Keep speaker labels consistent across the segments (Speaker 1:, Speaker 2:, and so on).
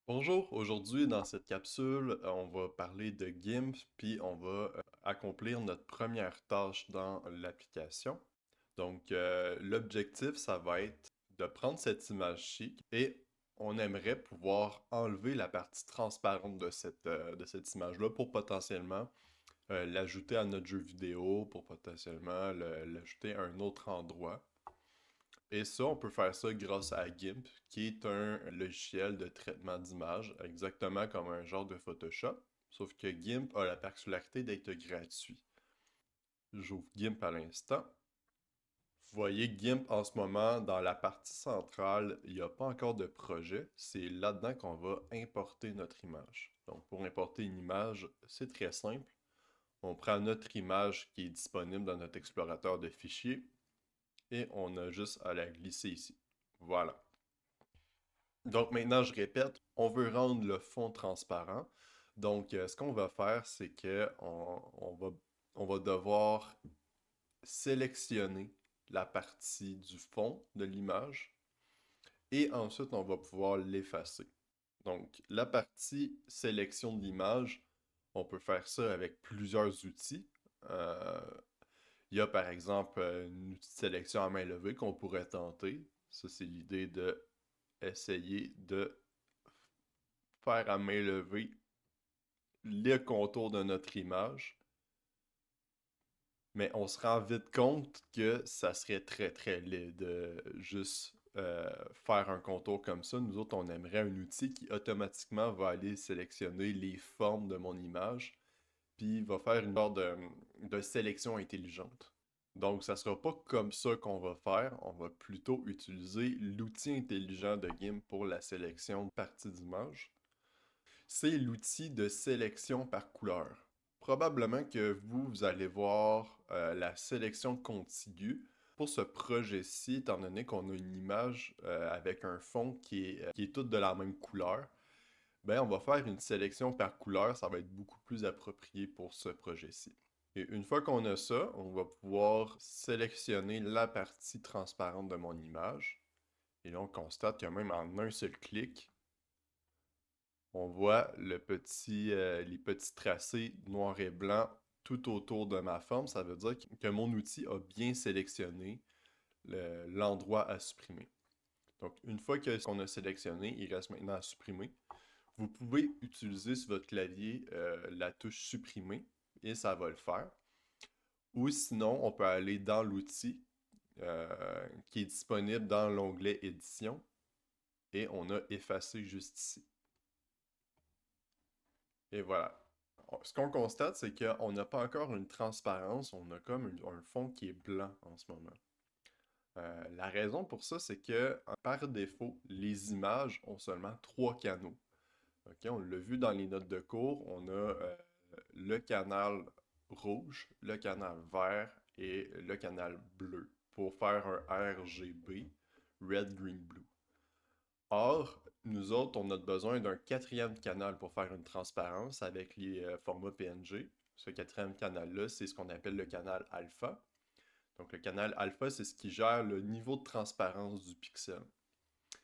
Speaker 1: Bonjour, aujourd'hui dans cette capsule, on va parler de GIMP, puis on va accomplir notre première tâche dans l'application. Donc, l'objectif, ça va être de prendre cette image-ci et on aimerait pouvoir enlever la partie transparente de cette image-là pour potentiellement l'ajouter à notre jeu vidéo, pour potentiellement l'ajouter à un autre endroit. Et ça, on peut faire ça grâce à GIMP, qui est un logiciel de traitement d'image, exactement comme un genre de Photoshop, sauf que GIMP a la particularité d'être gratuit. J'ouvre GIMP à l'instant. Vous voyez GIMP en ce moment, dans la partie centrale, il n'y a pas encore de projet. C'est là-dedans qu'on va importer notre image. Donc, pour importer une image, c'est très simple. On prend notre image qui est disponible dans notre explorateur de fichiers et on a juste à la glisser ici. Voilà. Donc maintenant, je répète, on veut rendre le fond transparent. Donc, ce qu'on va faire, c'est que on va devoir sélectionner la partie du fond de l'image et ensuite, on va pouvoir l'effacer. Donc, la partie sélection de l'image, on peut faire ça avec plusieurs outils. Euh, il y a par exemple une outil de sélection à main levée qu'on pourrait tenter. Ça, c'est l'idée de essayer de faire à main levée le contour de notre image, mais on se rend vite compte que ça serait très très laid de juste faire un contour comme ça. Nous autres, on aimerait un outil qui automatiquement va aller sélectionner les formes de mon image, puis va faire une sorte de sélection intelligente. Donc, ça sera pas comme ça qu'on va faire. On va plutôt utiliser l'outil intelligent de GIMP pour la sélection de parties d'image. C'est l'outil de sélection par couleur. Probablement que vous allez voir la sélection contiguë pour ce projet-ci, étant donné qu'on a une image avec un fond qui est toute de la même couleur. Ben, on va faire une sélection par couleur, ça va être beaucoup plus approprié pour ce projet-ci. Et une fois qu'on a ça, on va pouvoir sélectionner la partie transparente de mon image. Et là, on constate que même en un seul clic, on voit les petits tracés noir et blanc tout autour de ma forme. Ça veut dire que mon outil a bien sélectionné l'endroit à supprimer. Donc, une fois qu'on a sélectionné, il reste maintenant à supprimer. Vous pouvez utiliser sur votre clavier la touche supprimer et ça va le faire. Ou sinon, on peut aller dans l'outil qui est disponible dans l'onglet édition et on a effacé juste ici. Et voilà. Ce qu'on constate, c'est qu'on n'a pas encore une transparence, on a comme un fond qui est blanc en ce moment. La raison pour ça, c'est que par défaut, les images ont seulement trois canaux. Ok, on l'a vu dans les notes de cours, on a le canal rouge, le canal vert et le canal bleu pour faire un RGB, Red, Green, Blue. Or, nous autres, on a besoin d'un quatrième canal pour faire une transparence avec les formats PNG. Ce quatrième canal-là, c'est ce qu'on appelle le canal alpha. Donc, le canal alpha, c'est ce qui gère le niveau de transparence du pixel.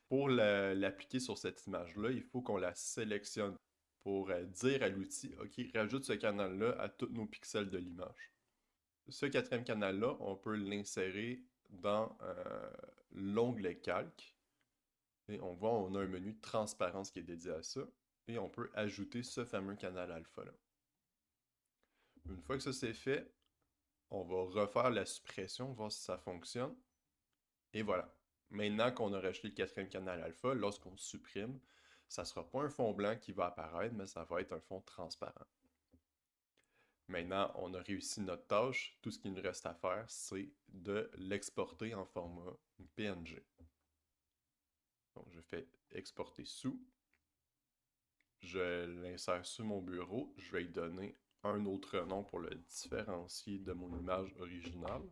Speaker 1: Pour l'appliquer sur cette image-là, il faut qu'on la sélectionne pour dire à l'outil, OK, rajoute ce canal-là à tous nos pixels de l'image. Ce quatrième canal-là, on peut l'insérer dans l'onglet calque. Et on voit, on a un menu de transparence qui est dédié à ça. Et on peut ajouter ce fameux canal alpha-là. Une fois que ça c'est fait, on va refaire la suppression, voir si ça fonctionne. Et voilà. Maintenant qu'on a rajouté le quatrième canal alpha, lorsqu'on supprime, ça ne sera pas un fond blanc qui va apparaître, mais ça va être un fond transparent. Maintenant, on a réussi notre tâche. Tout ce qu'il nous reste à faire, c'est de l'exporter en format PNG. Donc, je fais exporter sous. Je l'insère sur mon bureau. Je vais lui donner un autre nom pour le différencier de mon image originale.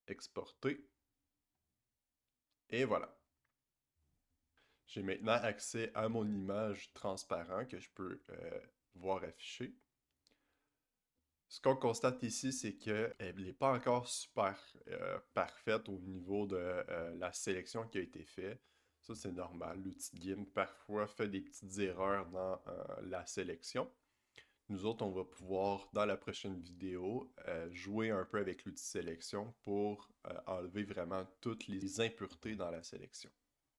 Speaker 1: Exporter. Et voilà. J'ai maintenant accès à mon image transparente que je peux voir afficher. Ce qu'on constate ici, c'est qu'elle n'est pas encore super parfaite au niveau de la sélection qui a été faite. Ça, c'est normal. L'outil de GIMP, parfois, fait des petites erreurs dans la sélection. Nous autres, on va pouvoir, dans la prochaine vidéo, jouer un peu avec l'outil sélection pour enlever vraiment toutes les impuretés dans la sélection.